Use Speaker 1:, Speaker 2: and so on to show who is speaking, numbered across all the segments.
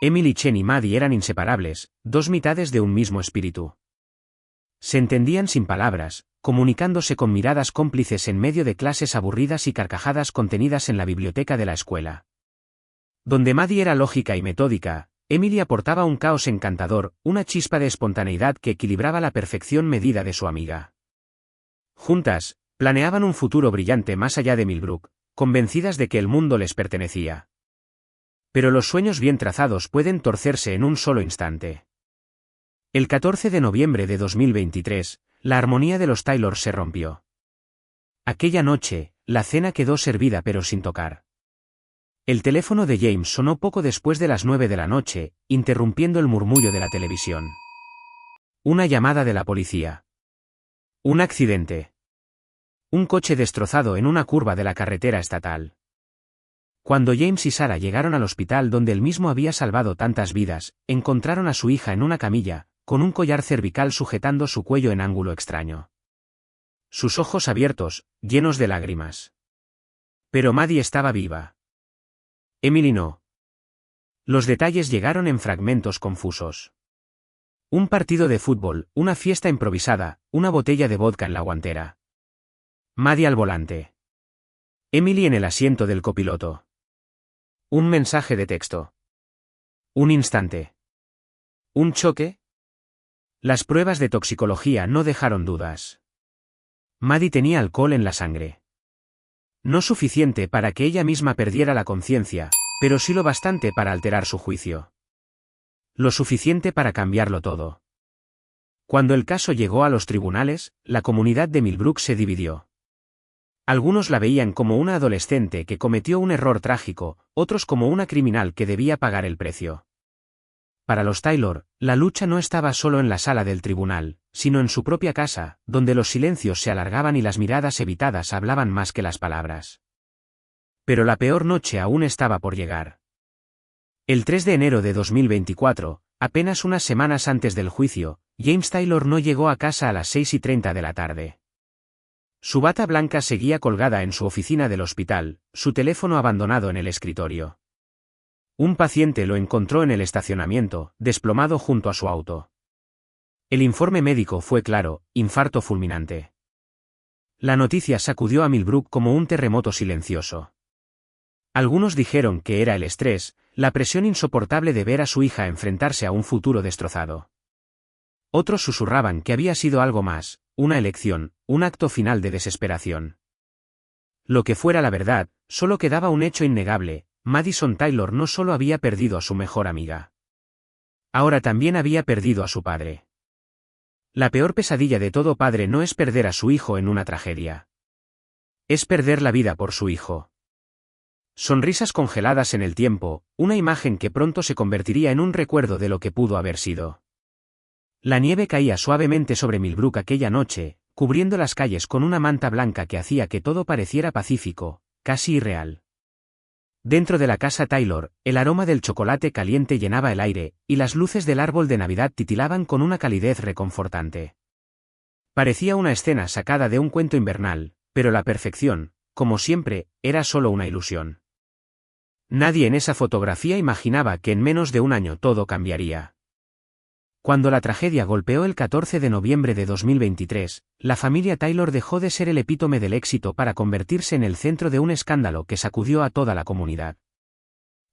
Speaker 1: Emily, Chen y Maddie eran inseparables, dos mitades de un mismo espíritu. Se entendían sin palabras, comunicándose con miradas cómplices en medio de clases aburridas y carcajadas contenidas en la biblioteca de la escuela. Donde Maddie era lógica y metódica, Emily aportaba un caos encantador, una chispa de espontaneidad que equilibraba la perfección medida de su amiga. Juntas, planeaban un futuro brillante más allá de Millbrook, convencidas de que el mundo les pertenecía. Pero los sueños bien trazados pueden torcerse en un solo instante. El 14 de noviembre de 2023, la armonía de los Taylor se rompió. Aquella noche, la cena quedó servida pero sin tocar. El teléfono de James sonó poco después de las 9 de la noche, interrumpiendo el murmullo de la televisión. Una llamada de la policía. Un accidente. Un coche destrozado en una curva de la carretera estatal. Cuando James y Sarah llegaron al hospital donde él mismo había salvado tantas vidas, encontraron a su hija en una camilla, con un collar cervical sujetando su cuello en ángulo extraño. Sus ojos abiertos, llenos de lágrimas. Pero Maddie estaba viva. Emily no. Los detalles llegaron en fragmentos confusos. Un partido de fútbol, una fiesta improvisada, una botella de vodka en la guantera. Maddie al volante. Emily en el asiento del copiloto. Un mensaje de texto. Un instante. ¿Un choque? Las pruebas de toxicología no dejaron dudas. Maddie tenía alcohol en la sangre. No suficiente para que ella misma perdiera la conciencia, pero sí lo bastante para alterar su juicio. Lo suficiente para cambiarlo todo. Cuando el caso llegó a los tribunales, la comunidad de Millbrook se dividió. Algunos la veían como una adolescente que cometió un error trágico, otros como una criminal que debía pagar el precio. Para los Taylor, la lucha no estaba solo en la sala del tribunal, sino en su propia casa, donde los silencios se alargaban y las miradas evitadas hablaban más que las palabras. Pero la peor noche aún estaba por llegar. El 3 de enero de 2024, apenas unas semanas antes del juicio, James Taylor no llegó a casa a las 6:30 de la tarde. Su bata blanca seguía colgada en su oficina del hospital, su teléfono abandonado en el escritorio. Un paciente lo encontró en el estacionamiento, desplomado junto a su auto. El informe médico fue claro: infarto fulminante. La noticia sacudió a Millbrook como un terremoto silencioso. Algunos dijeron que era el estrés, la presión insoportable de ver a su hija enfrentarse a un futuro destrozado. Otros susurraban que había sido algo más, una elección, un acto final de desesperación. Lo que fuera la verdad, solo quedaba un hecho innegable: Madison Taylor no solo había perdido a su mejor amiga. Ahora también había perdido a su padre. La peor pesadilla de todo padre no es perder a su hijo en una tragedia. Es perder la vida por su hijo. Sonrisas congeladas en el tiempo, una imagen que pronto se convertiría en un recuerdo de lo que pudo haber sido. La nieve caía suavemente sobre Millbrook aquella noche, cubriendo las calles con una manta blanca que hacía que todo pareciera pacífico, casi irreal. Dentro de la casa Taylor, el aroma del chocolate caliente llenaba el aire, y las luces del árbol de Navidad titilaban con una calidez reconfortante. Parecía una escena sacada de un cuento invernal, pero la perfección, como siempre, era solo una ilusión. Nadie en esa fotografía imaginaba que en menos de un año todo cambiaría. Cuando la tragedia golpeó el 14 de noviembre de 2023, la familia Taylor dejó de ser el epítome del éxito para convertirse en el centro de un escándalo que sacudió a toda la comunidad.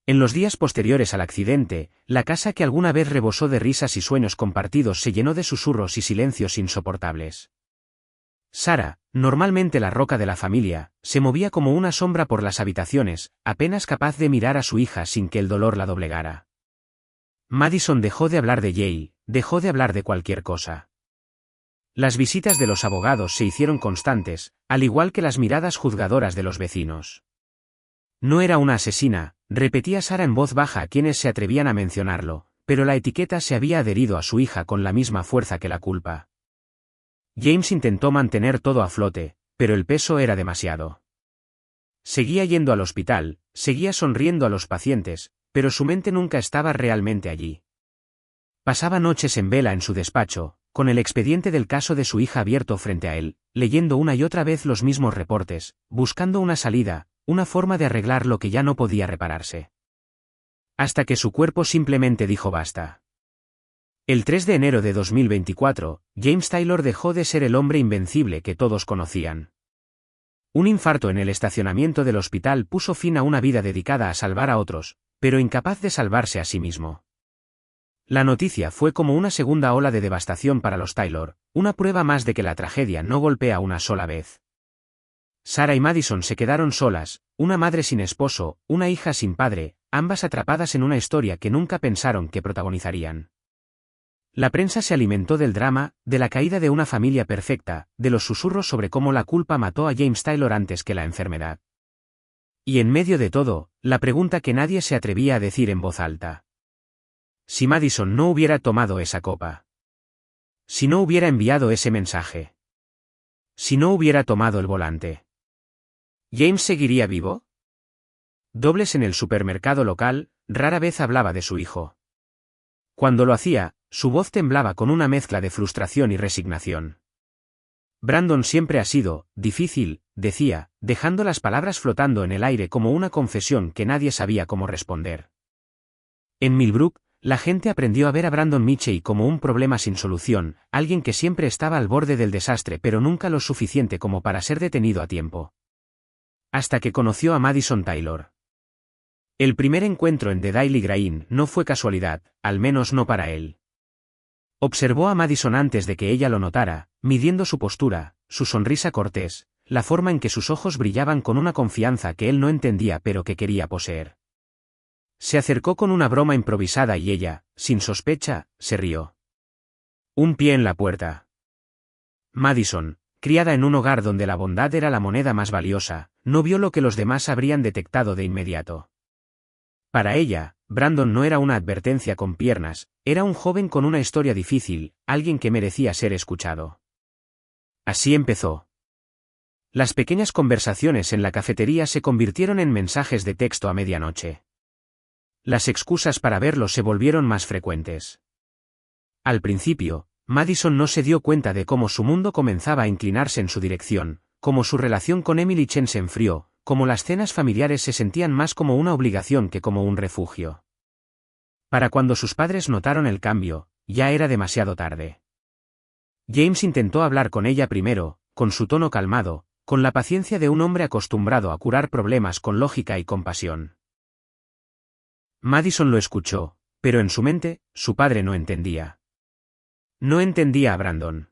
Speaker 1: En los días posteriores al accidente, la casa que alguna vez rebosó de risas y sueños compartidos se llenó de susurros y silencios insoportables. Sarah, normalmente la roca de la familia, se movía como una sombra por las habitaciones, apenas capaz de mirar a su hija sin que el dolor la doblegara. Madison dejó de hablar de Jay, dejó de hablar de cualquier cosa. Las visitas de los abogados se hicieron constantes, al igual que las miradas juzgadoras de los vecinos. No era una asesina, repetía Sarah en voz baja a quienes se atrevían a mencionarlo, pero la etiqueta se había adherido a su hija con la misma fuerza que la culpa. James intentó mantener todo a flote, pero el peso era demasiado. Seguía yendo al hospital, seguía sonriendo a los pacientes, pero su mente nunca estaba realmente allí. Pasaba noches en vela en su despacho, con el expediente del caso de su hija abierto frente a él, leyendo una y otra vez los mismos reportes, buscando una salida, una forma de arreglar lo que ya no podía repararse. Hasta que su cuerpo simplemente dijo basta. El 3 de enero de 2024, James Taylor dejó de ser el hombre invencible que todos conocían. Un infarto en el estacionamiento del hospital puso fin a una vida dedicada a salvar a otros, pero incapaz de salvarse a sí mismo. La noticia fue como una segunda ola de devastación para los Taylor, una prueba más de que la tragedia no golpea una sola vez. Sarah y Madison se quedaron solas, una madre sin esposo, una hija sin padre, ambas atrapadas en una historia que nunca pensaron que protagonizarían. La prensa se alimentó del drama, de la caída de una familia perfecta, de los susurros sobre cómo la culpa mató a James Taylor antes que la enfermedad. Y en medio de todo, la pregunta que nadie se atrevía a decir en voz alta. Si Madison no hubiera tomado esa copa. Si no hubiera enviado ese mensaje. Si no hubiera tomado el volante. ¿James seguiría vivo? Dobles en el supermercado local, rara vez hablaba de su hijo. Cuando lo hacía, su voz temblaba con una mezcla de frustración y resignación. Brandon siempre ha sido difícil, decía, dejando las palabras flotando en el aire como una confesión que nadie sabía cómo responder. En Millbrook, la gente aprendió a ver a Brandon Mitchell como un problema sin solución, alguien que siempre estaba al borde del desastre pero nunca lo suficiente como para ser detenido a tiempo. Hasta que conoció a Madison Taylor. El primer encuentro en The Daily Grain no fue casualidad, al menos no para él. Observó a Madison antes de que ella lo notara, midiendo su postura, su sonrisa cortés, la forma en que sus ojos brillaban con una confianza que él no entendía pero que quería poseer. Se acercó con una broma improvisada y ella, sin sospecha, se rió. Un pie en la puerta. Madison, criada en un hogar donde la bondad era la moneda más valiosa, no vio lo que los demás habrían detectado de inmediato. Para ella, Brandon no era una advertencia con piernas, era un joven con una historia difícil, alguien que merecía ser escuchado. Así empezó. Las pequeñas conversaciones en la cafetería se convirtieron en mensajes de texto a medianoche. Las excusas para verlo se volvieron más frecuentes. Al principio, Madison no se dio cuenta de cómo su mundo comenzaba a inclinarse en su dirección, cómo su relación con Emily Chen se enfrió, cómo las cenas familiares se sentían más como una obligación que como un refugio. Para cuando sus padres notaron el cambio, ya era demasiado tarde. James intentó hablar con ella primero, con su tono calmado, con la paciencia de un hombre acostumbrado a curar problemas con lógica y compasión. Madison lo escuchó, pero en su mente, su padre no entendía. No entendía a Brandon.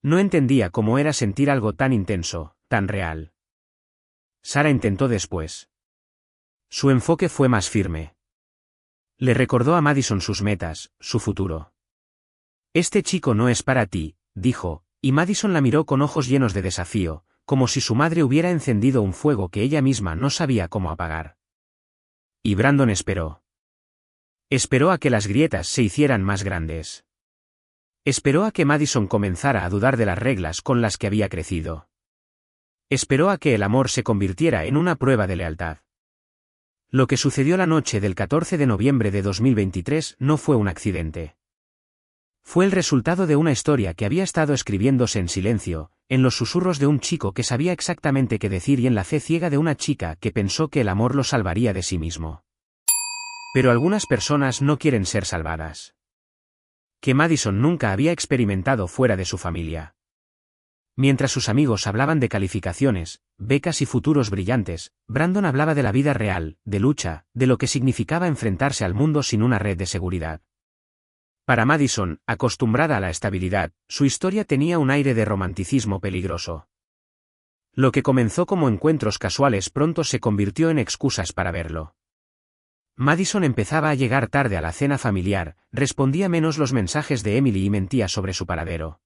Speaker 1: No entendía cómo era sentir algo tan intenso, tan real. Sarah intentó después. Su enfoque fue más firme. Le recordó a Madison sus metas, su futuro. Este chico no es para ti, dijo, y Madison la miró con ojos llenos de desafío, como si su madre hubiera encendido un fuego que ella misma no sabía cómo apagar. Y Brandon esperó. Esperó a que las grietas se hicieran más grandes. Esperó a que Madison comenzara a dudar de las reglas con las que había crecido. Esperó a que el amor se convirtiera en una prueba de lealtad. Lo que sucedió la noche del 14 de noviembre de 2023 no fue un accidente. Fue el resultado de una historia que había estado escribiéndose en silencio, en los susurros de un chico que sabía exactamente qué decir y en la fe ciega de una chica que pensó que el amor lo salvaría de sí mismo. Pero algunas personas no quieren ser salvadas. Que Madison nunca había experimentado fuera de su familia. Mientras sus amigos hablaban de calificaciones, becas y futuros brillantes, Brandon hablaba de la vida real, de lucha, de lo que significaba enfrentarse al mundo sin una red de seguridad. Para Madison, acostumbrada a la estabilidad, su historia tenía un aire de romanticismo peligroso. Lo que comenzó como encuentros casuales pronto se convirtió en excusas para verlo. Madison empezaba a llegar tarde a la cena familiar, respondía menos los mensajes de Emily y mentía sobre su paradero.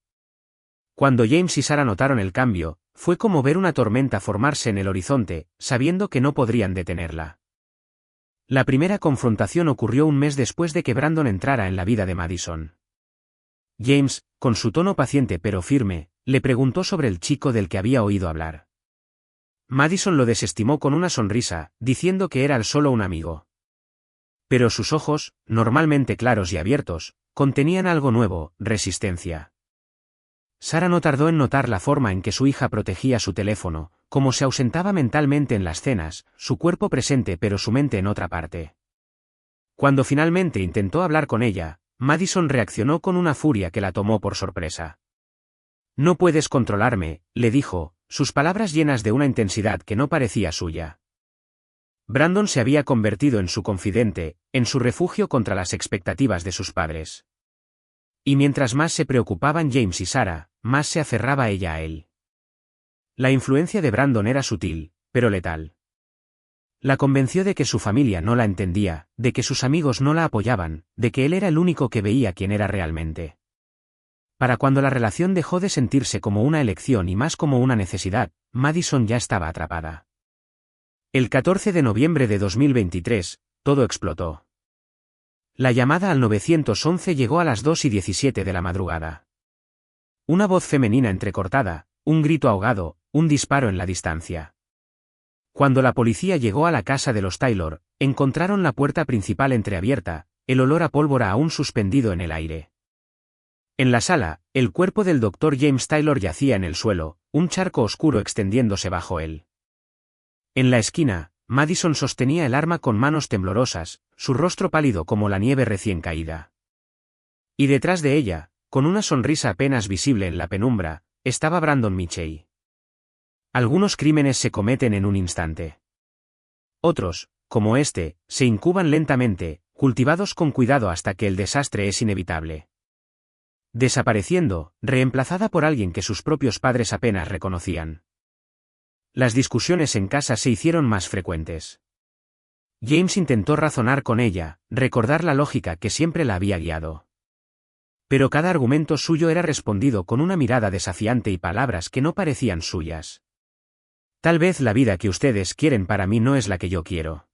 Speaker 1: Cuando James y Sarah notaron el cambio, fue como ver una tormenta formarse en el horizonte, sabiendo que no podrían detenerla. La primera confrontación ocurrió un mes después de que Brandon entrara en la vida de Madison. James, con su tono paciente pero firme, le preguntó sobre el chico del que había oído hablar. Madison lo desestimó con una sonrisa, diciendo que era solo un amigo. Pero sus ojos, normalmente claros y abiertos, contenían algo nuevo, resistencia. Sarah no tardó en notar la forma en que su hija protegía su teléfono, cómo se ausentaba mentalmente en las cenas, su cuerpo presente pero su mente en otra parte. Cuando finalmente intentó hablar con ella, Madison reaccionó con una furia que la tomó por sorpresa. «No puedes controlarme», le dijo, sus palabras llenas de una intensidad que no parecía suya. Brandon se había convertido en su confidente, en su refugio contra las expectativas de sus padres. Y mientras más se preocupaban James y Sarah, más se aferraba ella a él. La influencia de Brandon era sutil, pero letal. La convenció de que su familia no la entendía, de que sus amigos no la apoyaban, de que él era el único que veía quién era realmente. Para cuando la relación dejó de sentirse como una elección y más como una necesidad, Madison ya estaba atrapada. El 14 de noviembre de 2023, todo explotó. La llamada al 911 llegó a las 2:17 de la madrugada. Una voz femenina entrecortada, un grito ahogado, un disparo en la distancia. Cuando la policía llegó a la casa de los Taylor, encontraron la puerta principal entreabierta, el olor a pólvora aún suspendido en el aire. En la sala, el cuerpo del Dr. James Taylor yacía en el suelo, un charco oscuro extendiéndose bajo él. En la esquina, Madison sostenía el arma con manos temblorosas, su rostro pálido como la nieve recién caída. Y detrás de ella, con una sonrisa apenas visible en la penumbra, estaba Brandon Mitchell. Algunos crímenes se cometen en un instante. Otros, como este, se incuban lentamente, cultivados con cuidado hasta que el desastre es inevitable. Desapareciendo, reemplazada por alguien que sus propios padres apenas reconocían. Las discusiones en casa se hicieron más frecuentes. James intentó razonar con ella, recordar la lógica que siempre la había guiado. Pero cada argumento suyo era respondido con una mirada desafiante y palabras que no parecían suyas. Tal vez la vida que ustedes quieren para mí no es la que yo quiero.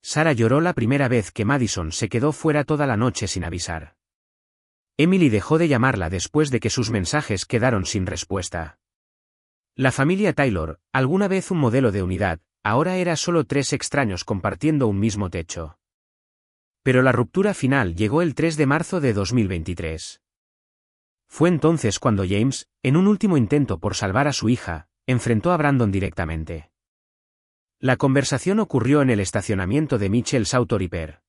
Speaker 1: Sarah lloró la primera vez que Madison se quedó fuera toda la noche sin avisar. Emily dejó de llamarla después de que sus mensajes quedaron sin respuesta. La familia Taylor, alguna vez un modelo de unidad, ahora era solo 3 extraños compartiendo un mismo techo. Pero la ruptura final llegó el 3 de marzo de 2023. Fue entonces cuando James, en un último intento por salvar a su hija, enfrentó a Brandon directamente. La conversación ocurrió en el estacionamiento de Mitchell's Auto Repair.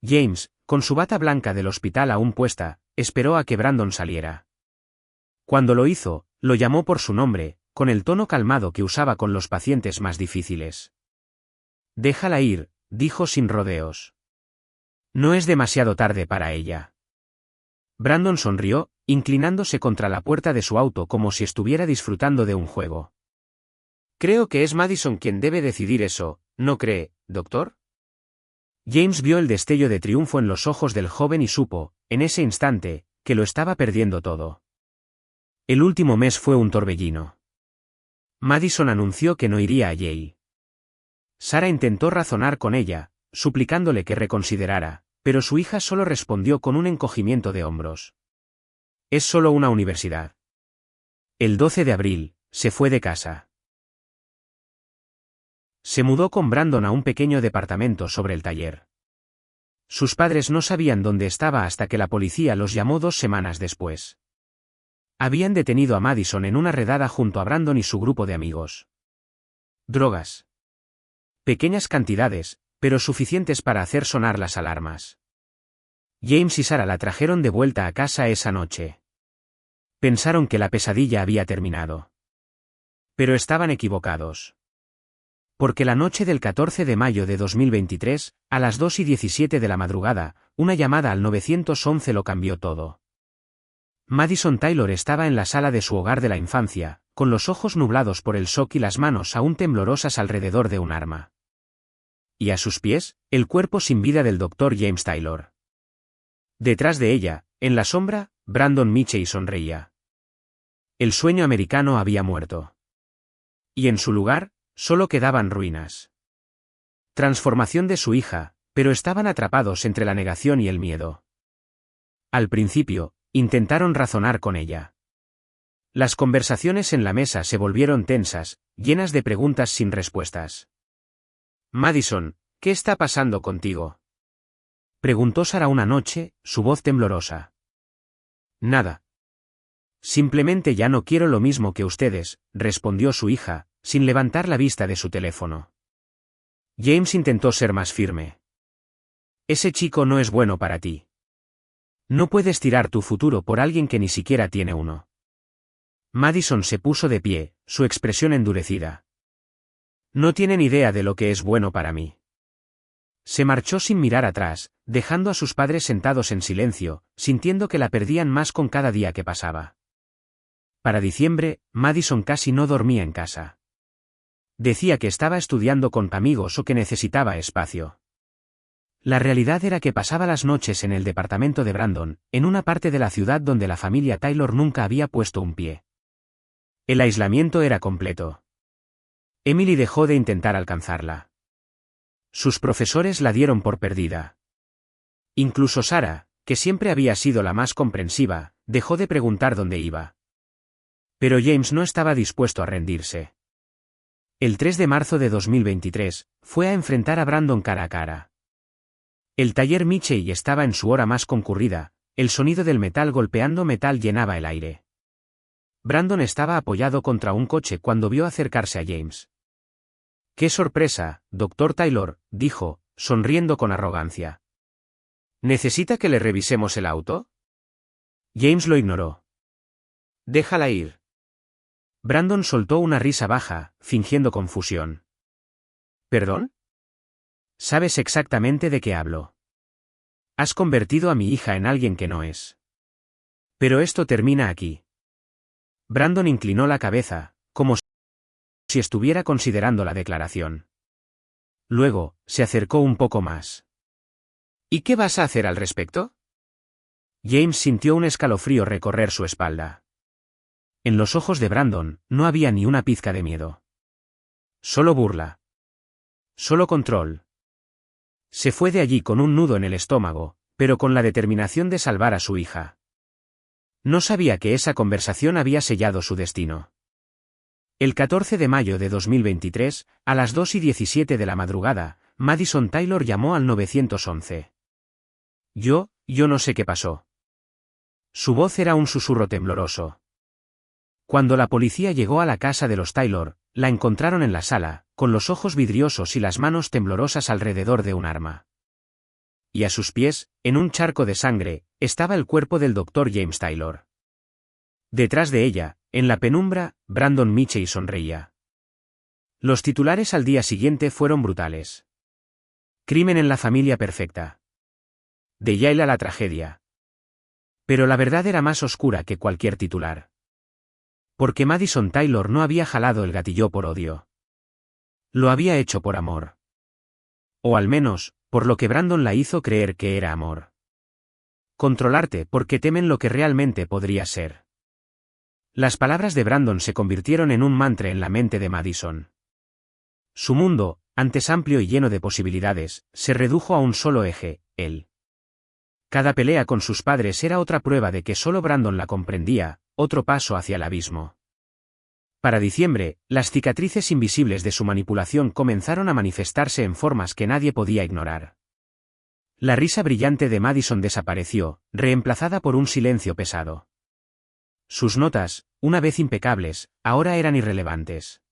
Speaker 1: James, con su bata blanca del hospital aún puesta, esperó a que Brandon saliera. Cuando lo hizo, lo llamó por su nombre, con el tono calmado que usaba con los pacientes más difíciles. «Déjala ir», dijo sin rodeos. «No es demasiado tarde para ella». Brandon sonrió, inclinándose contra la puerta de su auto como si estuviera disfrutando de un juego. «Creo que es Madison quien debe decidir eso, ¿no cree, doctor?» James vio el destello de triunfo en los ojos del joven y supo, en ese instante, que lo estaba perdiendo todo. El último mes fue un torbellino. Madison anunció que no iría a Yale. Sarah intentó razonar con ella, suplicándole que reconsiderara, pero su hija solo respondió con un encogimiento de hombros. «Es solo una universidad». El 12 de abril, se fue de casa. Se mudó con Brandon a un pequeño departamento sobre el taller. Sus padres no sabían dónde estaba hasta que la policía los llamó 2 semanas después. Habían detenido a Madison en una redada junto a Brandon y su grupo de amigos. Drogas. Pequeñas cantidades, pero suficientes para hacer sonar las alarmas. James y Sarah la trajeron de vuelta a casa esa noche. Pensaron que la pesadilla había terminado. Pero estaban equivocados. Porque la noche del 14 de mayo de 2023, a las 2:17 de la madrugada, una llamada al 911 lo cambió todo. Madison Taylor estaba en la sala de su hogar de la infancia, con los ojos nublados por el shock y las manos aún temblorosas alrededor de un arma. Y a sus pies, el cuerpo sin vida del Dr. James Taylor. Detrás de ella, en la sombra, Brandon Mitchell sonreía. El sueño americano había muerto. Y en su lugar, solo quedaban ruinas. Transformación de su hija, pero estaban atrapados entre la negación y el miedo. Al principio, intentaron razonar con ella. Las conversaciones en la mesa se volvieron tensas, llenas de preguntas sin respuestas. «Madison, ¿qué está pasando contigo?», preguntó Sarah una noche, su voz temblorosa. «Nada. Simplemente ya no quiero lo mismo que ustedes», respondió su hija, sin levantar la vista de su teléfono. James intentó ser más firme. Ese chico no es bueno para ti. No puedes tirar tu futuro por alguien que ni siquiera tiene uno. Madison se puso de pie, su expresión endurecida. No tienen idea de lo que es bueno para mí. Se marchó sin mirar atrás, dejando a sus padres sentados en silencio, sintiendo que la perdían más con cada día que pasaba. Para diciembre, Madison casi no dormía en casa. Decía que estaba estudiando con amigos o que necesitaba espacio. La realidad era que pasaba las noches en el departamento de Brandon, en una parte de la ciudad donde la familia Taylor nunca había puesto un pie. El aislamiento era completo. Emily dejó de intentar alcanzarla. Sus profesores la dieron por perdida. Incluso Sarah, que siempre había sido la más comprensiva, dejó de preguntar dónde iba. Pero James no estaba dispuesto a rendirse. El 3 de marzo de 2023, fue a enfrentar a Brandon cara a cara. El taller Mitchell estaba en su hora más concurrida, el sonido del metal golpeando metal llenaba el aire. Brandon estaba apoyado contra un coche cuando vio acercarse a James. «¡Qué sorpresa, Dr. Taylor!», dijo, sonriendo con arrogancia. «¿Necesita que le revisemos el auto?». James lo ignoró. «Déjala ir». Brandon soltó una risa baja, fingiendo confusión. «¿Perdón?». «Sabes exactamente de qué hablo. Has convertido a mi hija en alguien que no es. Pero esto termina aquí». Brandon inclinó la cabeza, como si estuviera considerando la declaración. Luego, se acercó un poco más. «¿Y qué vas a hacer al respecto?». James sintió un escalofrío recorrer su espalda. En los ojos de Brandon, no había ni una pizca de miedo. Solo burla. Solo control. Se fue de allí con un nudo en el estómago, pero con la determinación de salvar a su hija. No sabía que esa conversación había sellado su destino. El 14 de mayo de 2023, a las 2:17 de la madrugada, Madison Taylor llamó al 911. Yo no sé qué pasó». Su voz era un susurro tembloroso. Cuando la policía llegó a la casa de los Taylor, la encontraron en la sala, con los ojos vidriosos y las manos temblorosas alrededor de un arma. Y a sus pies, en un charco de sangre, estaba el cuerpo del Dr. James Taylor. Detrás de ella, en la penumbra, Brandon Mitchell sonreía. Los titulares al día siguiente fueron brutales. Crimen en la familia perfecta. De Yale a la tragedia. Pero la verdad era más oscura que cualquier titular. Porque Madison Taylor no había jalado el gatillo por odio. Lo había hecho por amor. O al menos, por lo que Brandon la hizo creer que era amor. Controlarte porque temen lo que realmente podría ser. Las palabras de Brandon se convirtieron en un mantra en la mente de Madison. Su mundo, antes amplio y lleno de posibilidades, se redujo a un solo eje, él. Cada pelea con sus padres era otra prueba de que solo Brandon la comprendía, otro paso hacia el abismo. Para diciembre, las cicatrices invisibles de su manipulación comenzaron a manifestarse en formas que nadie podía ignorar. La risa brillante de Madison desapareció, reemplazada por un silencio pesado. Sus notas, una vez impecables, ahora eran irrelevantes.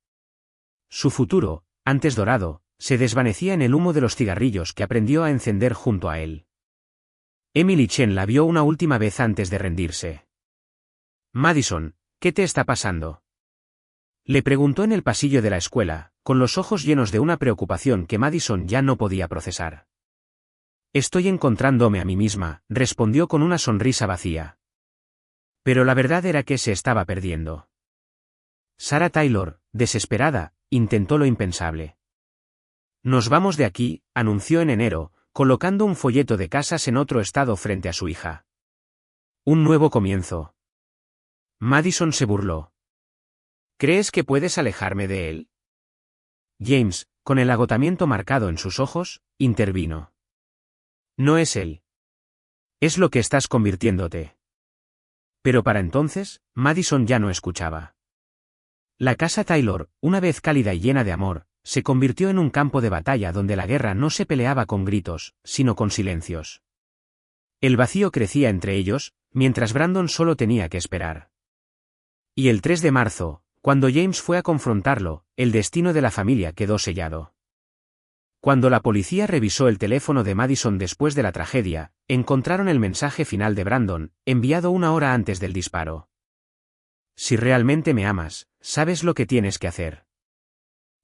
Speaker 1: Su futuro, antes dorado, se desvanecía en el humo de los cigarrillos que aprendió a encender junto a él. Emily Chen la vio una última vez antes de rendirse. «Madison, ¿qué te está pasando?», le preguntó en el pasillo de la escuela, con los ojos llenos de una preocupación que Madison ya no podía procesar. «Estoy encontrándome a mí misma», respondió con una sonrisa vacía. Pero la verdad era que se estaba perdiendo. Sarah Taylor, desesperada, intentó lo impensable. «Nos vamos de aquí», anunció en enero, colocando un folleto de casas en otro estado frente a su hija. «Un nuevo comienzo». Madison se burló. «¿Crees que puedes alejarme de él?». James, con el agotamiento marcado en sus ojos, intervino. «No es él. Es lo que estás convirtiéndote». Pero para entonces, Madison ya no escuchaba. La casa Taylor, una vez cálida y llena de amor, se convirtió en un campo de batalla donde la guerra no se peleaba con gritos, sino con silencios. El vacío crecía entre ellos, mientras Brandon solo tenía que esperar. Y el 3 de marzo, cuando James fue a confrontarlo, el destino de la familia quedó sellado. Cuando la policía revisó el teléfono de Madison después de la tragedia, encontraron el mensaje final de Brandon, enviado 1 hora antes del disparo. Si realmente me amas, sabes lo que tienes que hacer.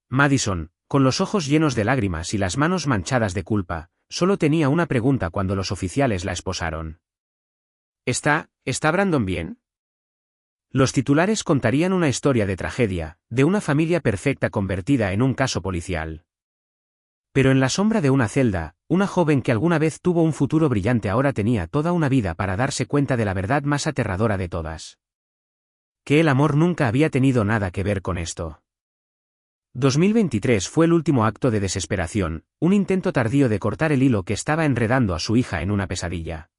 Speaker 1: Madison, con los ojos llenos de lágrimas y las manos manchadas de culpa, solo tenía una pregunta cuando los oficiales la esposaron. ¿Está Brandon bien? Los titulares contarían una historia de tragedia, de una familia perfecta convertida en un caso policial. Pero en la sombra de una celda, una joven que alguna vez tuvo un futuro brillante ahora tenía toda una vida para darse cuenta de la verdad más aterradora de todas. Que el amor nunca había tenido nada que ver con esto. 2023 fue el último acto de desesperación, un intento tardío de cortar el hilo que estaba enredando a su hija en una pesadilla.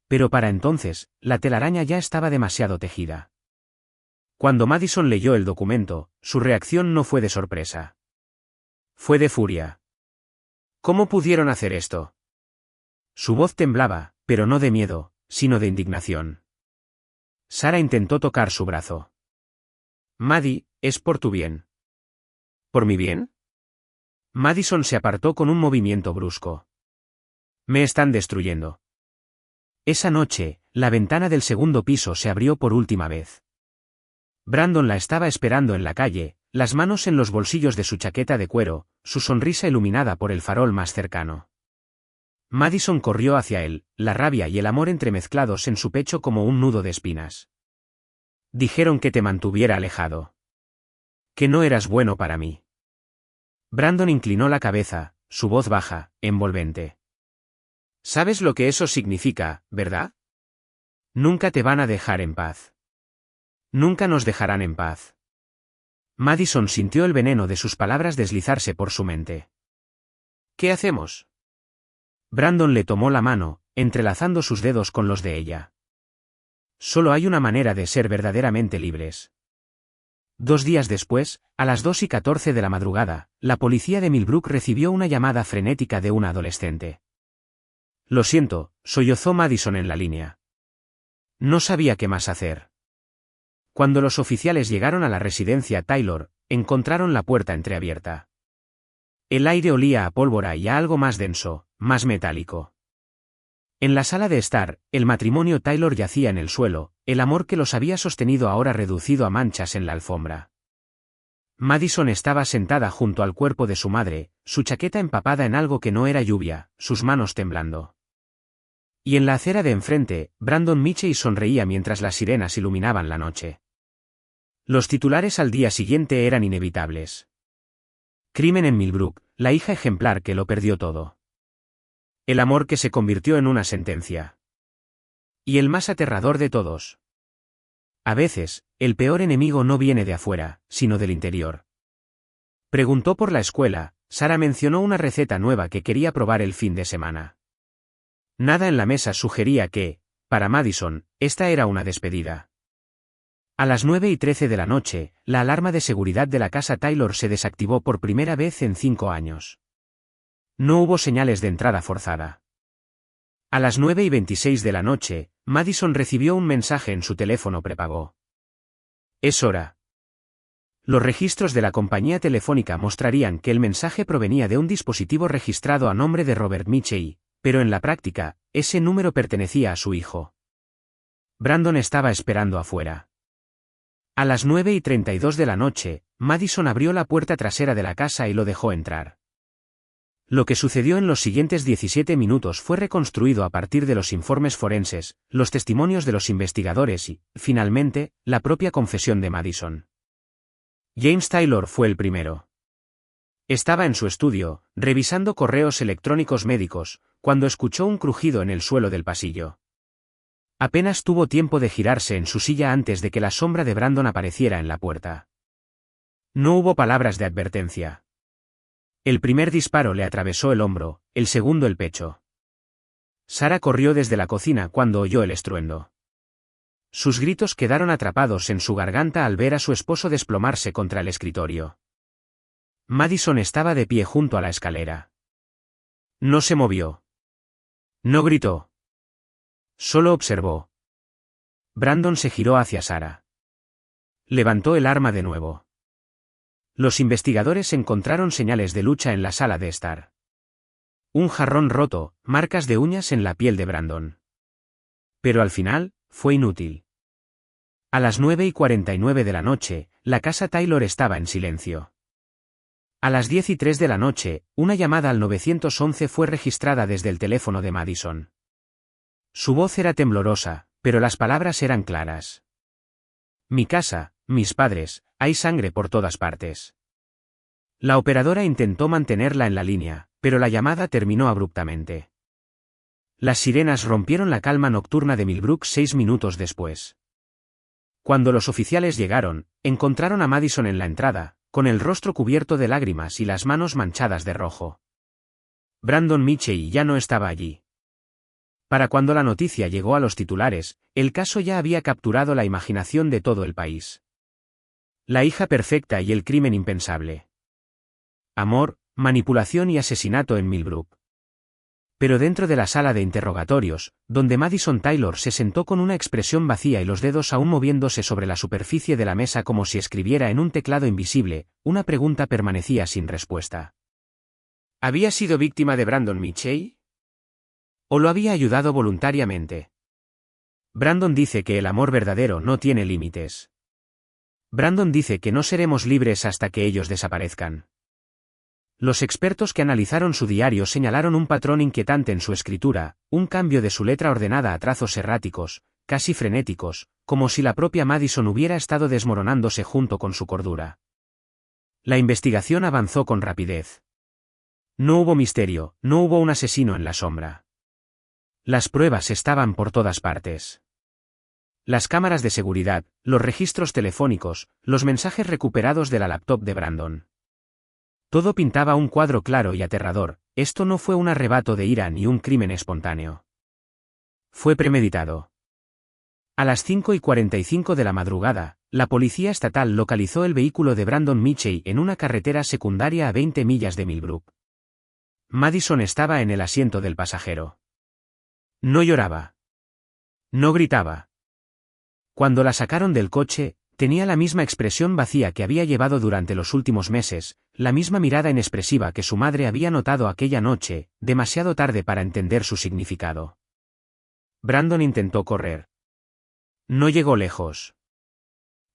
Speaker 1: Pero para entonces, la telaraña ya estaba demasiado tejida. Cuando Madison leyó el documento, su reacción no fue de sorpresa. Fue de furia. ¿Cómo pudieron hacer esto? Su voz temblaba, pero no de miedo, sino de indignación. Sara intentó tocar su brazo. Maddie, es por tu bien. ¿Por mi bien? Madison se apartó con un movimiento brusco. Me están destruyendo. Esa noche, la ventana del segundo piso se abrió por última vez. Brandon la estaba esperando en la calle, las manos en los bolsillos de su chaqueta de cuero, su sonrisa iluminada por el farol más cercano. Madison corrió hacia él, la rabia y el amor entremezclados en su pecho como un nudo de espinas. Dijeron que te mantuviera alejado. Que no eras bueno para mí. Brandon inclinó la cabeza, su voz baja, envolvente. ¿Sabes lo que eso significa, verdad? Nunca te van a dejar en paz. Nunca nos dejarán en paz. Madison sintió el veneno de sus palabras deslizarse por su mente. ¿Qué hacemos? Brandon le tomó la mano, entrelazando sus dedos con los de ella. Solo hay una manera de ser verdaderamente libres. 2 días después, a las 2:14 de la madrugada, la policía de Millbrook recibió una llamada frenética de una adolescente. Lo siento, sollozó Madison en la línea. No sabía qué más hacer. Cuando los oficiales llegaron a la residencia Taylor, encontraron la puerta entreabierta. El aire olía a pólvora y a algo más denso, más metálico. En la sala de estar, el matrimonio Taylor yacía en el suelo, el amor que los había sostenido ahora reducido a manchas en la alfombra. Madison estaba sentada junto al cuerpo de su madre, su chaqueta empapada en algo que no era lluvia, sus manos temblando. Y en la acera de enfrente, Brandon Mitchell sonreía mientras las sirenas iluminaban la noche. Los titulares al día siguiente eran inevitables. Crimen en Millbrook, la hija ejemplar que lo perdió todo. El amor que se convirtió en una sentencia. Y el más aterrador de todos. A veces, el peor enemigo no viene de afuera, sino del interior. Preguntó por la escuela, Sara mencionó una receta nueva que quería probar el fin de semana. Nada en la mesa sugería que, para Madison, esta era una despedida. A las 9:13 de la noche, la alarma de seguridad de la casa Taylor se desactivó por primera vez en 5 años. No hubo señales de entrada forzada. A las 9:26 de la noche, Madison recibió un mensaje en su teléfono prepago. Es hora. Los registros de la compañía telefónica mostrarían que el mensaje provenía de un dispositivo registrado a nombre de Robert Mitchell, pero en la práctica, ese número pertenecía a su hijo. Brandon estaba esperando afuera. A las 9:32 de la noche, Madison abrió la puerta trasera de la casa y lo dejó entrar. Lo que sucedió en los siguientes 17 minutos fue reconstruido a partir de los informes forenses, los testimonios de los investigadores y, finalmente, la propia confesión de Madison. James Taylor fue el primero. Estaba en su estudio, revisando correos electrónicos médicos, cuando escuchó un crujido en el suelo del pasillo. Apenas tuvo tiempo de girarse en su silla antes de que la sombra de Brandon apareciera en la puerta. No hubo palabras de advertencia. El primer disparo le atravesó el hombro, el segundo el pecho. Sara corrió desde la cocina cuando oyó el estruendo. Sus gritos quedaron atrapados en su garganta al ver a su esposo desplomarse contra el escritorio. Madison estaba de pie junto a la escalera. No se movió. No gritó. Solo observó. Brandon se giró hacia Sara. Levantó el arma de nuevo. Los investigadores encontraron señales de lucha en la sala de estar. Un jarrón roto, marcas de uñas en la piel de Brandon. Pero al final, fue inútil. A las 9:49 de la noche, la casa Taylor estaba en silencio. A las 10:03 de la noche, una llamada al 911 fue registrada desde el teléfono de Madison. Su voz era temblorosa, pero las palabras eran claras. Mi casa, mis padres, hay sangre por todas partes. La operadora intentó mantenerla en la línea, pero la llamada terminó abruptamente. Las sirenas rompieron la calma nocturna de Millbrook 6 minutos después. Cuando los oficiales llegaron, encontraron a Madison en la entrada, con el rostro cubierto de lágrimas y las manos manchadas de rojo. Brandon Mitchell ya no estaba allí. Para cuando la noticia llegó a los titulares, el caso ya había capturado la imaginación de todo el país. La hija perfecta y el crimen impensable. Amor, manipulación y asesinato en Millbrook. Pero dentro de la sala de interrogatorios, donde Madison Taylor se sentó con una expresión vacía y los dedos aún moviéndose sobre la superficie de la mesa como si escribiera en un teclado invisible, una pregunta permanecía sin respuesta. ¿Había sido víctima de Brandon Mitchell? ¿O lo había ayudado voluntariamente? Brandon dice que el amor verdadero no tiene límites. Brandon dice que no seremos libres hasta que ellos desaparezcan. Los expertos que analizaron su diario señalaron un patrón inquietante en su escritura, un cambio de su letra ordenada a trazos erráticos, casi frenéticos, como si la propia Madison hubiera estado desmoronándose junto con su cordura. La investigación avanzó con rapidez. No hubo misterio, no hubo un asesino en la sombra. Las pruebas estaban por todas partes. Las cámaras de seguridad, los registros telefónicos, los mensajes recuperados de la laptop de Brandon. Todo pintaba un cuadro claro y aterrador. Esto no fue un arrebato de ira ni un crimen espontáneo. Fue premeditado. A las 5:45 de la madrugada, la policía estatal localizó el vehículo de Brandon Mitchell en una carretera secundaria a 20 millas de Millbrook. Madison estaba en el asiento del pasajero. No lloraba. No gritaba. Cuando la sacaron del coche, tenía la misma expresión vacía que había llevado durante los últimos meses, la misma mirada inexpresiva que su madre había notado aquella noche, demasiado tarde para entender su significado. Brandon intentó correr. No llegó lejos.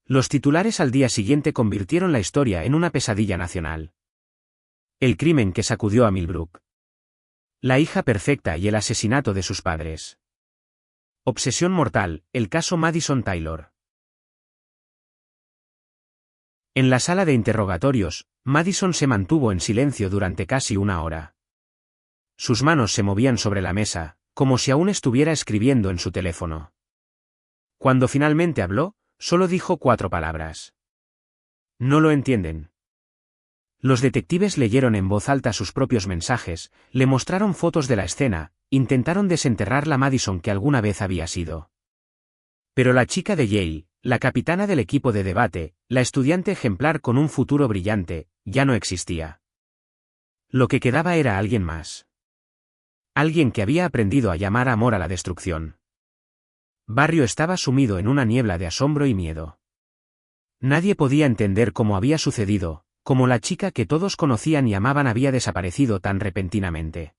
Speaker 1: Los titulares al día siguiente convirtieron la historia en una pesadilla nacional. El crimen que sacudió a Millbrook. La hija perfecta y el asesinato de sus padres. Obsesión mortal, el caso Madison Taylor. En la sala de interrogatorios, Madison se mantuvo en silencio durante casi una hora. Sus manos se movían sobre la mesa, como si aún estuviera escribiendo en su teléfono. Cuando finalmente habló, solo dijo 4 palabras. No lo entienden. Los detectives leyeron en voz alta sus propios mensajes, le mostraron fotos de la escena, intentaron desenterrar la Madison que alguna vez había sido. Pero la chica de Yale, la capitana del equipo de debate, la estudiante ejemplar con un futuro brillante, ya no existía. Lo que quedaba era alguien más. Alguien que había aprendido a llamar amor a la destrucción. Barrio estaba sumido en una niebla de asombro y miedo. Nadie podía entender cómo había sucedido, cómo la chica que todos conocían y amaban había desaparecido tan repentinamente.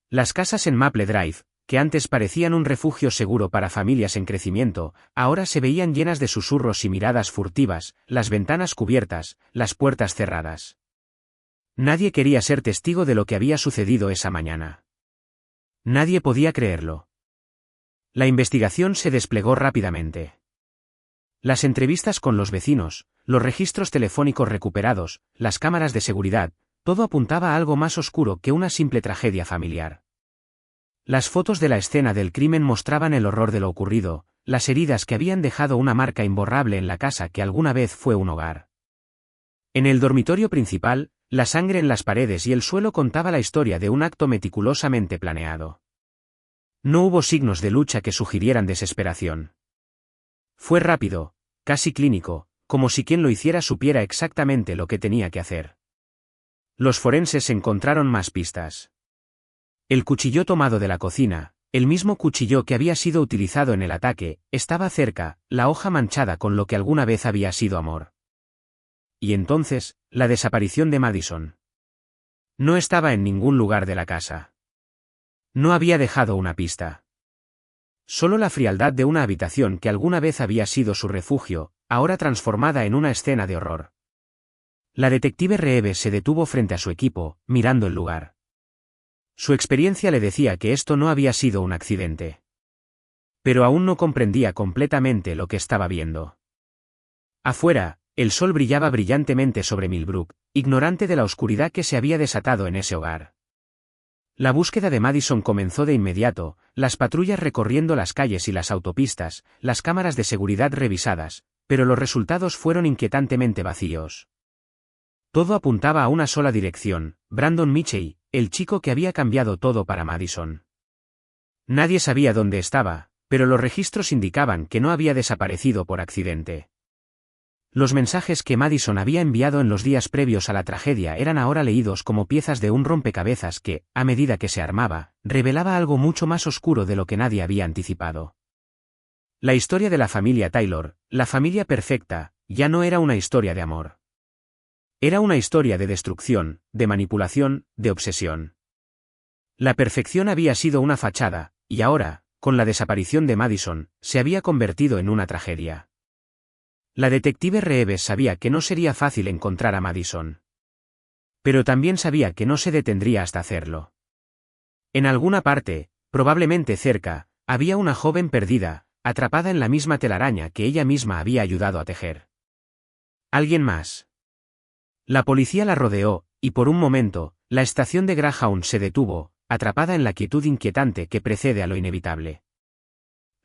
Speaker 1: Las casas en Maple Drive, que antes parecían un refugio seguro para familias en crecimiento, ahora se veían llenas de susurros y miradas furtivas, las ventanas cubiertas, las puertas cerradas. Nadie quería ser testigo de lo que había sucedido esa mañana. Nadie podía creerlo. La investigación se desplegó rápidamente. Las entrevistas con los vecinos, los registros telefónicos recuperados, las cámaras de seguridad, todo apuntaba a algo más oscuro que una simple tragedia familiar. Las fotos de la escena del crimen mostraban el horror de lo ocurrido, las heridas que habían dejado una marca imborrable en la casa que alguna vez fue un hogar. En el dormitorio principal, la sangre en las paredes y el suelo contaba la historia de un acto meticulosamente planeado. No hubo signos de lucha que sugirieran desesperación. Fue rápido, casi clínico, como si quien lo hiciera supiera exactamente lo que tenía que hacer. Los forenses encontraron más pistas. El cuchillo tomado de la cocina, el mismo cuchillo que había sido utilizado en el ataque, estaba cerca, la hoja manchada con lo que alguna vez había sido amor. y entonces, la desaparición de Madison. No estaba en ningún lugar de la casa. No había dejado una pista. Solo la frialdad de una habitación que alguna vez había sido su refugio, ahora transformada en una escena de horror. La detective Reeves se detuvo frente a su equipo, mirando el lugar. Su experiencia le decía que esto no había sido un accidente. Pero aún no comprendía completamente lo que estaba viendo. Afuera, el sol brillaba brillantemente sobre Millbrook, ignorante de la oscuridad que se había desatado en ese hogar. La búsqueda de Madison comenzó de inmediato, las patrullas recorriendo las calles y las autopistas, las cámaras de seguridad revisadas, pero los resultados fueron inquietantemente vacíos. Todo apuntaba a una sola dirección: Brandon Mitchell, el chico que había cambiado todo para Madison. Nadie sabía dónde estaba, pero los registros indicaban que no había desaparecido por accidente. Los mensajes que Madison había enviado en los días previos a la tragedia eran ahora leídos como piezas de un rompecabezas que, a medida que se armaba, revelaba algo mucho más oscuro de lo que nadie había anticipado. La historia de la familia Taylor, la familia perfecta, ya no era una historia de amor. Era una historia de destrucción, de manipulación, de obsesión. La perfección había sido una fachada, y ahora, con la desaparición de Madison, se había convertido en una tragedia. La detective Reeves sabía que no sería fácil encontrar a Madison. Pero también sabía que no se detendría hasta hacerlo. En alguna parte, probablemente cerca, había una joven perdida, atrapada en la misma telaraña que ella misma había ayudado a tejer. ¿Alguien más? La policía la rodeó, y por un momento, la estación de Greyhound se detuvo, atrapada en la quietud inquietante que precede a lo inevitable.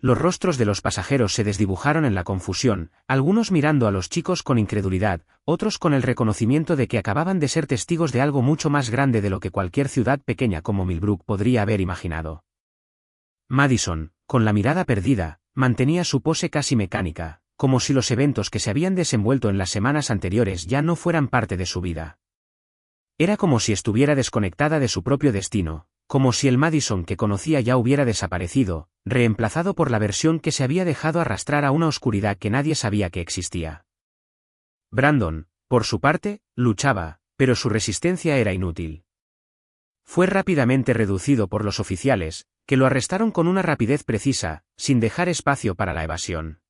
Speaker 1: Los rostros de los pasajeros se desdibujaron en la confusión, algunos mirando a los chicos con incredulidad, otros con el reconocimiento de que acababan de ser testigos de algo mucho más grande de lo que cualquier ciudad pequeña como Millbrook podría haber imaginado. Madison, con la mirada perdida, mantenía su pose casi mecánica, como si los eventos que se habían desenvuelto en las semanas anteriores ya no fueran parte de su vida. Era como si estuviera desconectada de su propio destino, como si el Madison que conocía ya hubiera desaparecido, reemplazado por la versión que se había dejado arrastrar a una oscuridad que nadie sabía que existía. Brandon, por su parte, luchaba, pero su resistencia era inútil. Fue rápidamente reducido por los oficiales, que lo arrestaron con una rapidez precisa, sin dejar espacio para la evasión.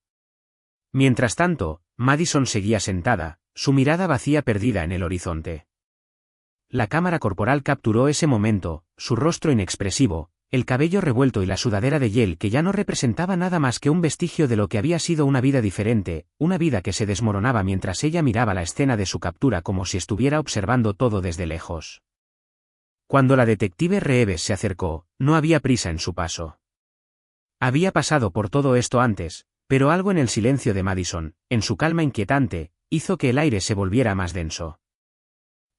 Speaker 1: Mientras tanto, Madison seguía sentada, su mirada vacía perdida en el horizonte. La cámara corporal capturó ese momento, su rostro inexpresivo, el cabello revuelto y la sudadera de hiel que ya no representaba nada más que un vestigio de lo que había sido una vida diferente, una vida que se desmoronaba mientras ella miraba la escena de su captura como si estuviera observando todo desde lejos. Cuando la detective Reeves se acercó, no había prisa en su paso. Había pasado por todo esto antes, pero algo en el silencio de Madison, en su calma inquietante, hizo que el aire se volviera más denso.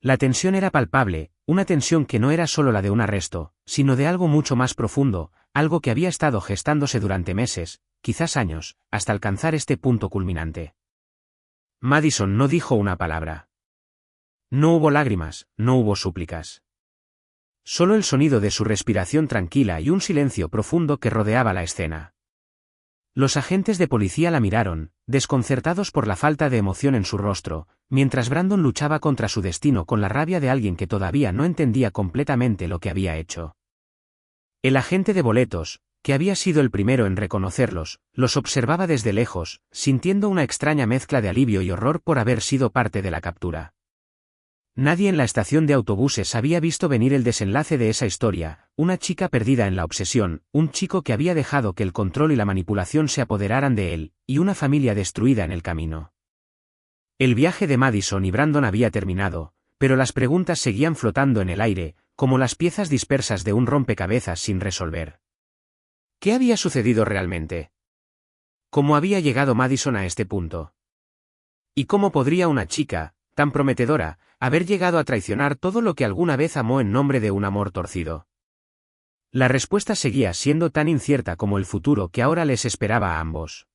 Speaker 1: La tensión era palpable, una tensión que no era solo la de un arresto, sino de algo mucho más profundo, algo que había estado gestándose durante meses, quizás años, hasta alcanzar este punto culminante. Madison no dijo una palabra. No hubo lágrimas, no hubo súplicas. Solo el sonido de su respiración tranquila y un silencio profundo que rodeaba la escena. Los agentes de policía la miraron, desconcertados por la falta de emoción en su rostro, mientras Brandon luchaba contra su destino con la rabia de alguien que todavía no entendía completamente lo que había hecho. El agente de boletos, que había sido el primero en reconocerlos, los observaba desde lejos, sintiendo una extraña mezcla de alivio y horror por haber sido parte de la captura. Nadie en la estación de autobuses había visto venir el desenlace de esa historia, una chica perdida en la obsesión, un chico que había dejado que el control y la manipulación se apoderaran de él, y una familia destruida en el camino. El viaje de Madison y Brandon había terminado, pero las preguntas seguían flotando en el aire, como las piezas dispersas de un rompecabezas sin resolver. ¿Qué había sucedido realmente? ¿Cómo había llegado Madison a este punto? ¿Y cómo podría una chica, tan prometedora, haber llegado a traicionar todo lo que alguna vez amó en nombre de un amor torcido? La respuesta seguía siendo tan incierta como el futuro que ahora les esperaba a ambos.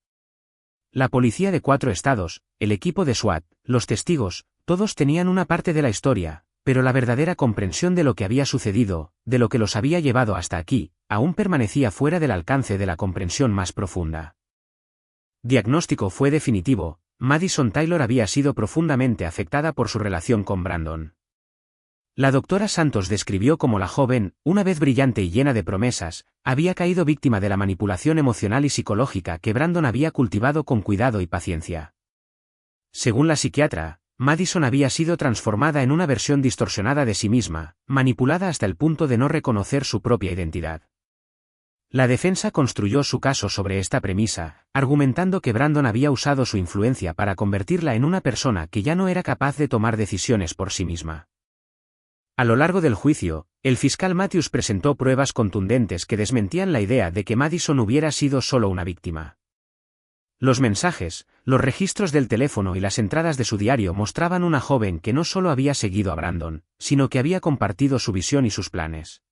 Speaker 1: La policía de 4 estados, el equipo de SWAT, los testigos, todos tenían una parte de la historia, pero la verdadera comprensión de lo que había sucedido, de lo que los había llevado hasta aquí, aún permanecía fuera del alcance de la comprensión más profunda. Diagnóstico fue definitivo: Madison Taylor había sido profundamente afectada por su relación con Brandon. La doctora Santos describió cómo la joven, una vez brillante y llena de promesas, había caído víctima de la manipulación emocional y psicológica que Brandon había cultivado con cuidado y paciencia. Según la psiquiatra, Madison había sido transformada en una versión distorsionada de sí misma, manipulada hasta el punto de no reconocer su propia identidad. La defensa construyó su caso sobre esta premisa, argumentando que Brandon había usado su influencia para convertirla en una persona que ya no era capaz de tomar decisiones por sí misma. A lo largo del juicio, el fiscal Matthews presentó pruebas contundentes que desmentían la idea de que Madison hubiera sido solo una víctima. Los mensajes, los registros del teléfono y las entradas de su diario mostraban una joven que no solo había seguido a Brandon, sino que había compartido su visión y sus planes.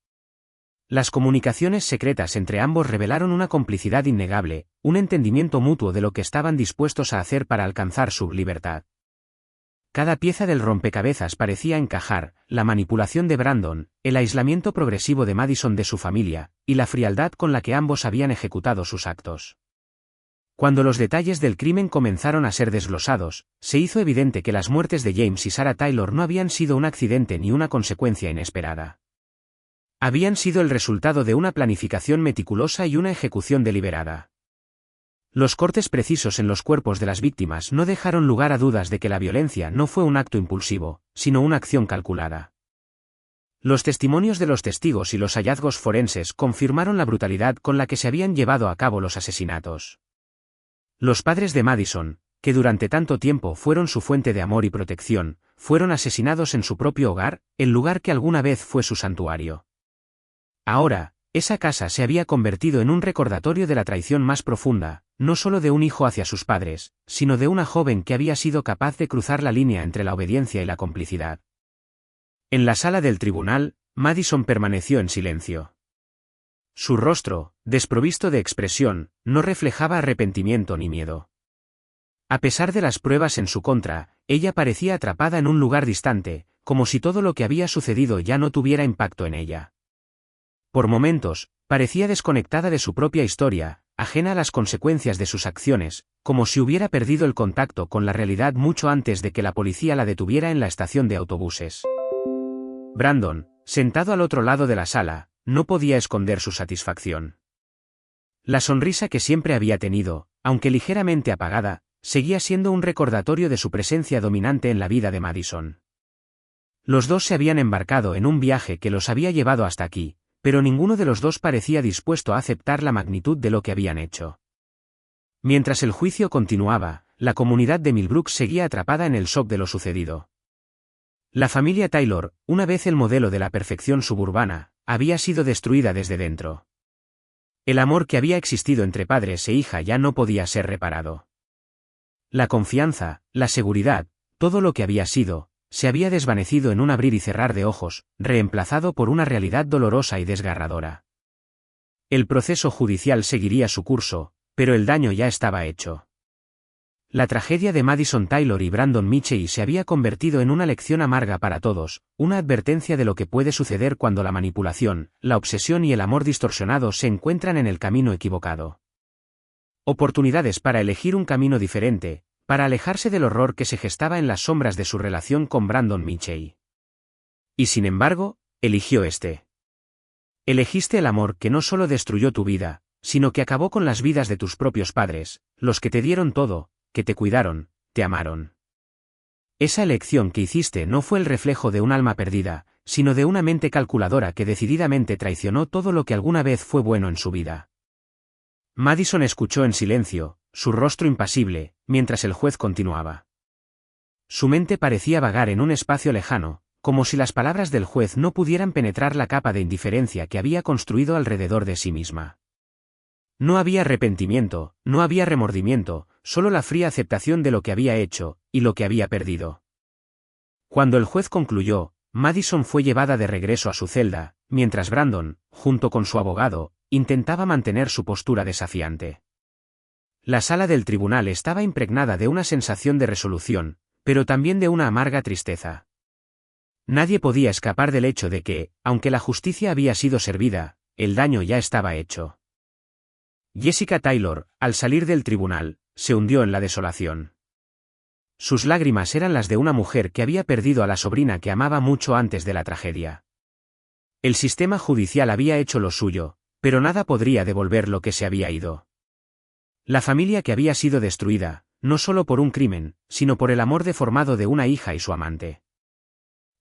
Speaker 1: Las comunicaciones secretas entre ambos revelaron una complicidad innegable, un entendimiento mutuo de lo que estaban dispuestos a hacer para alcanzar su libertad. Cada pieza del rompecabezas parecía encajar: la manipulación de Brandon, el aislamiento progresivo de Madison de su familia, y la frialdad con la que ambos habían ejecutado sus actos. Cuando los detalles del crimen comenzaron a ser desglosados, se hizo evidente que las muertes de James y Sarah Taylor no habían sido un accidente ni una consecuencia inesperada. Habían sido el resultado de una planificación meticulosa y una ejecución deliberada. Los cortes precisos en los cuerpos de las víctimas no dejaron lugar a dudas de que la violencia no fue un acto impulsivo, sino una acción calculada. Los testimonios de los testigos y los hallazgos forenses confirmaron la brutalidad con la que se habían llevado a cabo los asesinatos. Los padres de Madison, que durante tanto tiempo fueron su fuente de amor y protección, fueron asesinados en su propio hogar, el lugar que alguna vez fue su santuario. Ahora, esa casa se había convertido en un recordatorio de la traición más profunda, no solo de un hijo hacia sus padres, sino de una joven que había sido capaz de cruzar la línea entre la obediencia y la complicidad. En la sala del tribunal, Madison permaneció en silencio. Su rostro, desprovisto de expresión, no reflejaba arrepentimiento ni miedo. A pesar de las pruebas en su contra, ella parecía atrapada en un lugar distante, como si todo lo que había sucedido ya no tuviera impacto en ella. Por momentos, parecía desconectada de su propia historia, ajena a las consecuencias de sus acciones, como si hubiera perdido el contacto con la realidad mucho antes de que la policía la detuviera en la estación de autobuses. Brandon, sentado al otro lado de la sala, no podía esconder su satisfacción. La sonrisa que siempre había tenido, aunque ligeramente apagada, seguía siendo un recordatorio de su presencia dominante en la vida de Madison. Los dos se habían embarcado en un viaje que los había llevado hasta aquí, pero ninguno de los dos parecía dispuesto a aceptar la magnitud de lo que habían hecho. Mientras el juicio continuaba, la comunidad de Millbrook seguía atrapada en el shock de lo sucedido. La familia Taylor, una vez el modelo de la perfección suburbana, había sido destruida desde dentro. El amor que había existido entre padres e hija ya no podía ser reparado. La confianza, la seguridad, todo lo que había sido, se había desvanecido en un abrir y cerrar de ojos, reemplazado por una realidad dolorosa y desgarradora. El proceso judicial seguiría su curso, pero el daño ya estaba hecho. La tragedia de Madison Taylor y Brandon Mitchell se había convertido en una lección amarga para todos, una advertencia de lo que puede suceder cuando la manipulación, la obsesión y el amor distorsionado se encuentran en el camino equivocado. Oportunidades para elegir un camino diferente, para alejarse del horror que se gestaba en las sombras de su relación con Brandon Mitchell. Y sin embargo, eligió este. Elegiste el amor que no solo destruyó tu vida, sino que acabó con las vidas de tus propios padres, los que te dieron todo, que te cuidaron, te amaron. Esa elección que hiciste no fue el reflejo de un alma perdida, sino de una mente calculadora que decididamente traicionó todo lo que alguna vez fue bueno en su vida. Madison escuchó en silencio, su rostro impasible, mientras el juez continuaba. Su mente parecía vagar en un espacio lejano, como si las palabras del juez no pudieran penetrar la capa de indiferencia que había construido alrededor de sí misma. No había arrepentimiento, no había remordimiento, solo la fría aceptación de lo que había hecho, y lo que había perdido. Cuando el juez concluyó, Madison fue llevada de regreso a su celda, mientras Brandon, junto con su abogado, intentaba mantener su postura desafiante. La sala del tribunal estaba impregnada de una sensación de resolución, pero también de una amarga tristeza. Nadie podía escapar del hecho de que, aunque la justicia había sido servida, el daño ya estaba hecho. Jessica Taylor, al salir del tribunal, se hundió en la desolación. Sus lágrimas eran las de una mujer que había perdido a la sobrina que amaba mucho antes de la tragedia. El sistema judicial había hecho lo suyo, pero nada podría devolver lo que se había ido. La familia que había sido destruida, no solo por un crimen, sino por el amor deformado de una hija y su amante.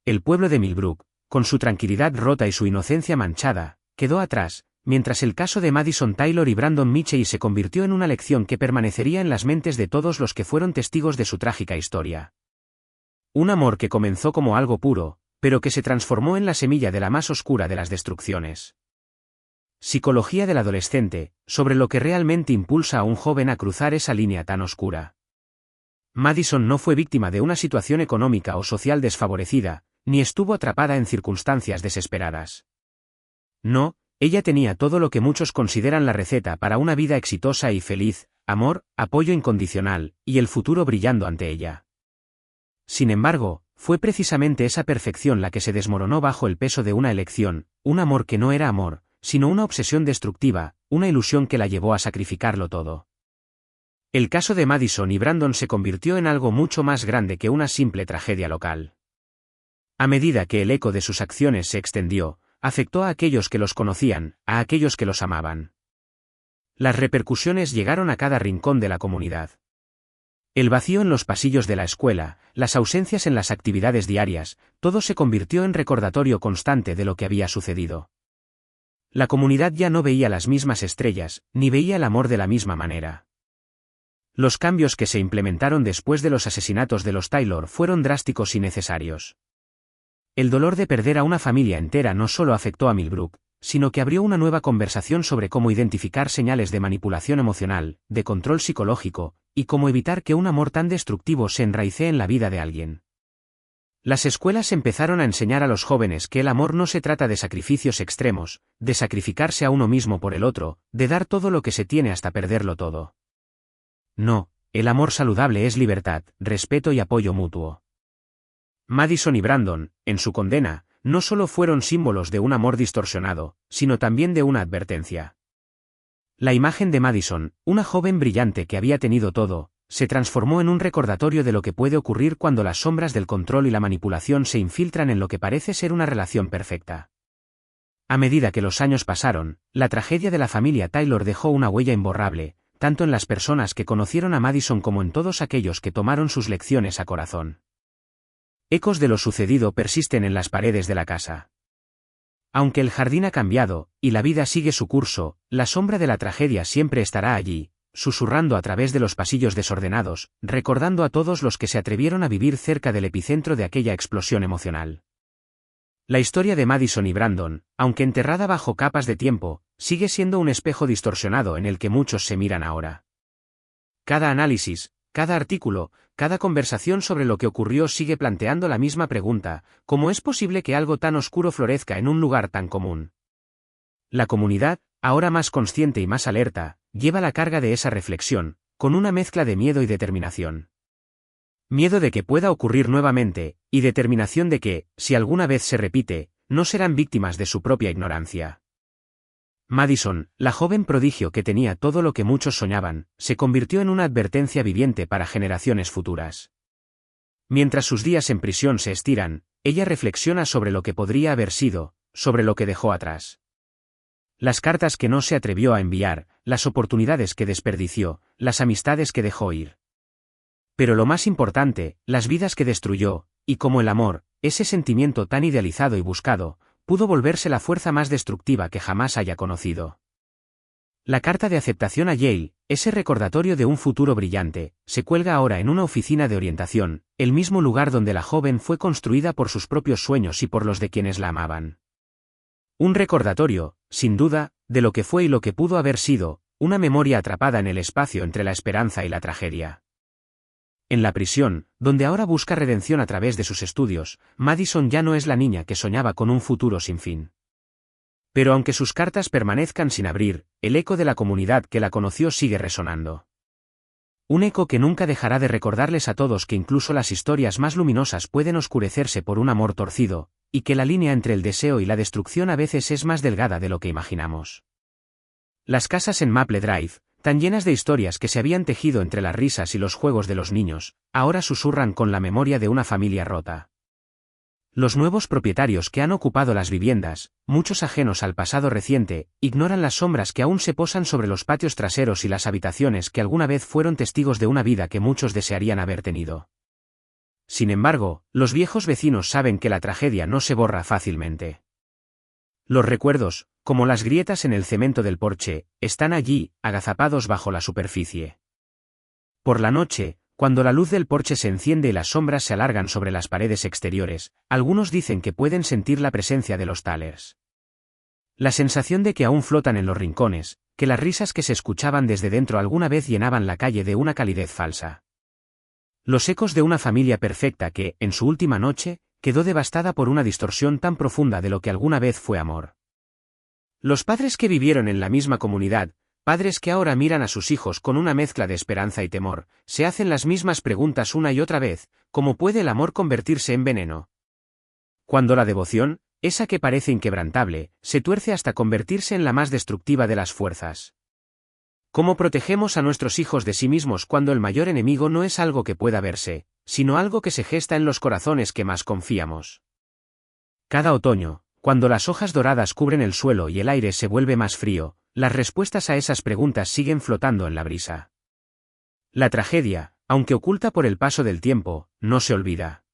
Speaker 1: El pueblo de Millbrook, con su tranquilidad rota y su inocencia manchada, quedó atrás, mientras el caso de Madison Taylor y Brandon Mitchell se convirtió en una lección que permanecería en las mentes de todos los que fueron testigos de su trágica historia. Un amor que comenzó como algo puro, pero que se transformó en la semilla de la más oscura de las destrucciones. Psicología del adolescente, sobre lo que realmente impulsa a un joven a cruzar esa línea tan oscura. Madison no fue víctima de una situación económica o social desfavorecida, ni estuvo atrapada en circunstancias desesperadas. No, ella tenía todo lo que muchos consideran la receta para una vida exitosa y feliz: amor, apoyo incondicional, y el futuro brillando ante ella. Sin embargo, fue precisamente esa perfección la que se desmoronó bajo el peso de una elección, un amor que no era amor, sino una obsesión destructiva, una ilusión que la llevó a sacrificarlo todo. El caso de Madison y Brandon se convirtió en algo mucho más grande que una simple tragedia local. A medida que el eco de sus acciones se extendió, afectó a aquellos que los conocían, a aquellos que los amaban. Las repercusiones llegaron a cada rincón de la comunidad. El vacío en los pasillos de la escuela, las ausencias en las actividades diarias, todo se convirtió en recordatorio constante de lo que había sucedido. La comunidad ya no veía las mismas estrellas, ni veía el amor de la misma manera. Los cambios que se implementaron después de los asesinatos de los Taylor fueron drásticos y necesarios. El dolor de perder a una familia entera no solo afectó a Millbrook, sino que abrió una nueva conversación sobre cómo identificar señales de manipulación emocional, de control psicológico, y cómo evitar que un amor tan destructivo se enraicee en la vida de alguien. Las escuelas empezaron a enseñar a los jóvenes que el amor no se trata de sacrificios extremos, de sacrificarse a uno mismo por el otro, de dar todo lo que se tiene hasta perderlo todo. No, el amor saludable es libertad, respeto y apoyo mutuo. Madison y Brandon, en su condena, no solo fueron símbolos de un amor distorsionado, sino también de una advertencia. La imagen de Madison, una joven brillante que había tenido todo, se transformó en un recordatorio de lo que puede ocurrir cuando las sombras del control y la manipulación se infiltran en lo que parece ser una relación perfecta. A medida que los años pasaron, la tragedia de la familia Taylor dejó una huella imborrable, tanto en las personas que conocieron a Madison como en todos aquellos que tomaron sus lecciones a corazón. Ecos de lo sucedido persisten en las paredes de la casa. Aunque el jardín ha cambiado, y la vida sigue su curso, la sombra de la tragedia siempre estará allí, susurrando a través de los pasillos desordenados, recordando a todos los que se atrevieron a vivir cerca del epicentro de aquella explosión emocional. La historia de Madison y Brandon, aunque enterrada bajo capas de tiempo, sigue siendo un espejo distorsionado en el que muchos se miran ahora. Cada análisis, cada artículo, cada conversación sobre lo que ocurrió sigue planteando la misma pregunta: ¿cómo es posible que algo tan oscuro florezca en un lugar tan común? La comunidad, ahora más consciente y más alerta, lleva la carga de esa reflexión, con una mezcla de miedo y determinación. Miedo de que pueda ocurrir nuevamente, y determinación de que, si alguna vez se repite, no serán víctimas de su propia ignorancia. Madison, la joven prodigio que tenía todo lo que muchos soñaban, se convirtió en una advertencia viviente para generaciones futuras. Mientras sus días en prisión se estiran, ella reflexiona sobre lo que podría haber sido, sobre lo que dejó atrás. Las cartas que no se atrevió a enviar, las oportunidades que desperdició, las amistades que dejó ir. Pero lo más importante, las vidas que destruyó, y cómo el amor, ese sentimiento tan idealizado y buscado, pudo volverse la fuerza más destructiva que jamás haya conocido. La carta de aceptación a Yale, ese recordatorio de un futuro brillante, se cuelga ahora en una oficina de orientación, el mismo lugar donde la joven fue construida por sus propios sueños y por los de quienes la amaban. Un recordatorio, sin duda, de lo que fue y lo que pudo haber sido, una memoria atrapada en el espacio entre la esperanza y la tragedia. En la prisión, donde ahora busca redención a través de sus estudios, Madison ya no es la niña que soñaba con un futuro sin fin. Pero aunque sus cartas permanezcan sin abrir, el eco de la comunidad que la conoció sigue resonando. Un eco que nunca dejará de recordarles a todos que incluso las historias más luminosas pueden oscurecerse por un amor torcido, y que la línea entre el deseo y la destrucción a veces es más delgada de lo que imaginamos. Las casas en Maple Drive, tan llenas de historias que se habían tejido entre las risas y los juegos de los niños, ahora susurran con la memoria de una familia rota. Los nuevos propietarios que han ocupado las viviendas, muchos ajenos al pasado reciente, ignoran las sombras que aún se posan sobre los patios traseros y las habitaciones que alguna vez fueron testigos de una vida que muchos desearían haber tenido. Sin embargo, los viejos vecinos saben que la tragedia no se borra fácilmente. Los recuerdos, como las grietas en el cemento del porche, están allí, agazapados bajo la superficie. Por la noche, cuando la luz del porche se enciende y las sombras se alargan sobre las paredes exteriores, algunos dicen que pueden sentir la presencia de los Talers. La sensación de que aún flotan en los rincones, que las risas que se escuchaban desde dentro alguna vez llenaban la calle de una calidez falsa. Los ecos de una familia perfecta que, en su última noche, quedó devastada por una distorsión tan profunda de lo que alguna vez fue amor. Los padres que vivieron en la misma comunidad, padres que ahora miran a sus hijos con una mezcla de esperanza y temor, se hacen las mismas preguntas una y otra vez: ¿cómo puede el amor convertirse en veneno? Cuando la devoción, esa que parece inquebrantable, se tuerce hasta convertirse en la más destructiva de las fuerzas. ¿Cómo protegemos a nuestros hijos de sí mismos cuando el mayor enemigo no es algo que pueda verse, sino algo que se gesta en los corazones que más confiamos? Cada otoño, cuando las hojas doradas cubren el suelo y el aire se vuelve más frío, las respuestas a esas preguntas siguen flotando en la brisa. La tragedia, aunque oculta por el paso del tiempo, no se olvida.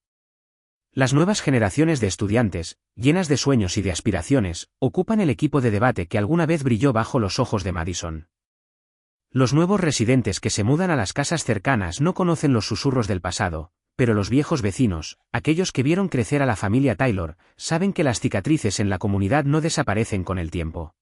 Speaker 1: Las nuevas generaciones de estudiantes, llenas de sueños y de aspiraciones, ocupan el equipo de debate que alguna vez brilló bajo los ojos de Madison. Los nuevos residentes que se mudan a las casas cercanas no conocen los susurros del pasado, pero los viejos vecinos, aquellos que vieron crecer a la familia Taylor, saben que las cicatrices en la comunidad no desaparecen con el tiempo.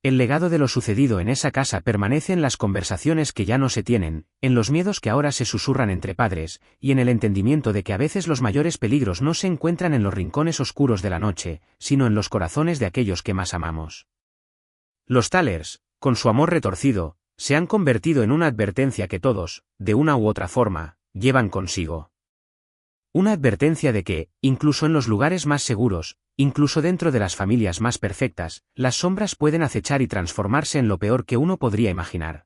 Speaker 1: El legado de lo sucedido en esa casa permanece en las conversaciones que ya no se tienen, en los miedos que ahora se susurran entre padres, y en el entendimiento de que a veces los mayores peligros no se encuentran en los rincones oscuros de la noche, sino en los corazones de aquellos que más amamos. Los Talers, con su amor retorcido, se han convertido en una advertencia que todos, de una u otra forma, llevan consigo. Una advertencia de que, incluso en los lugares más seguros, incluso dentro de las familias más perfectas, las sombras pueden acechar y transformarse en lo peor que uno podría imaginar.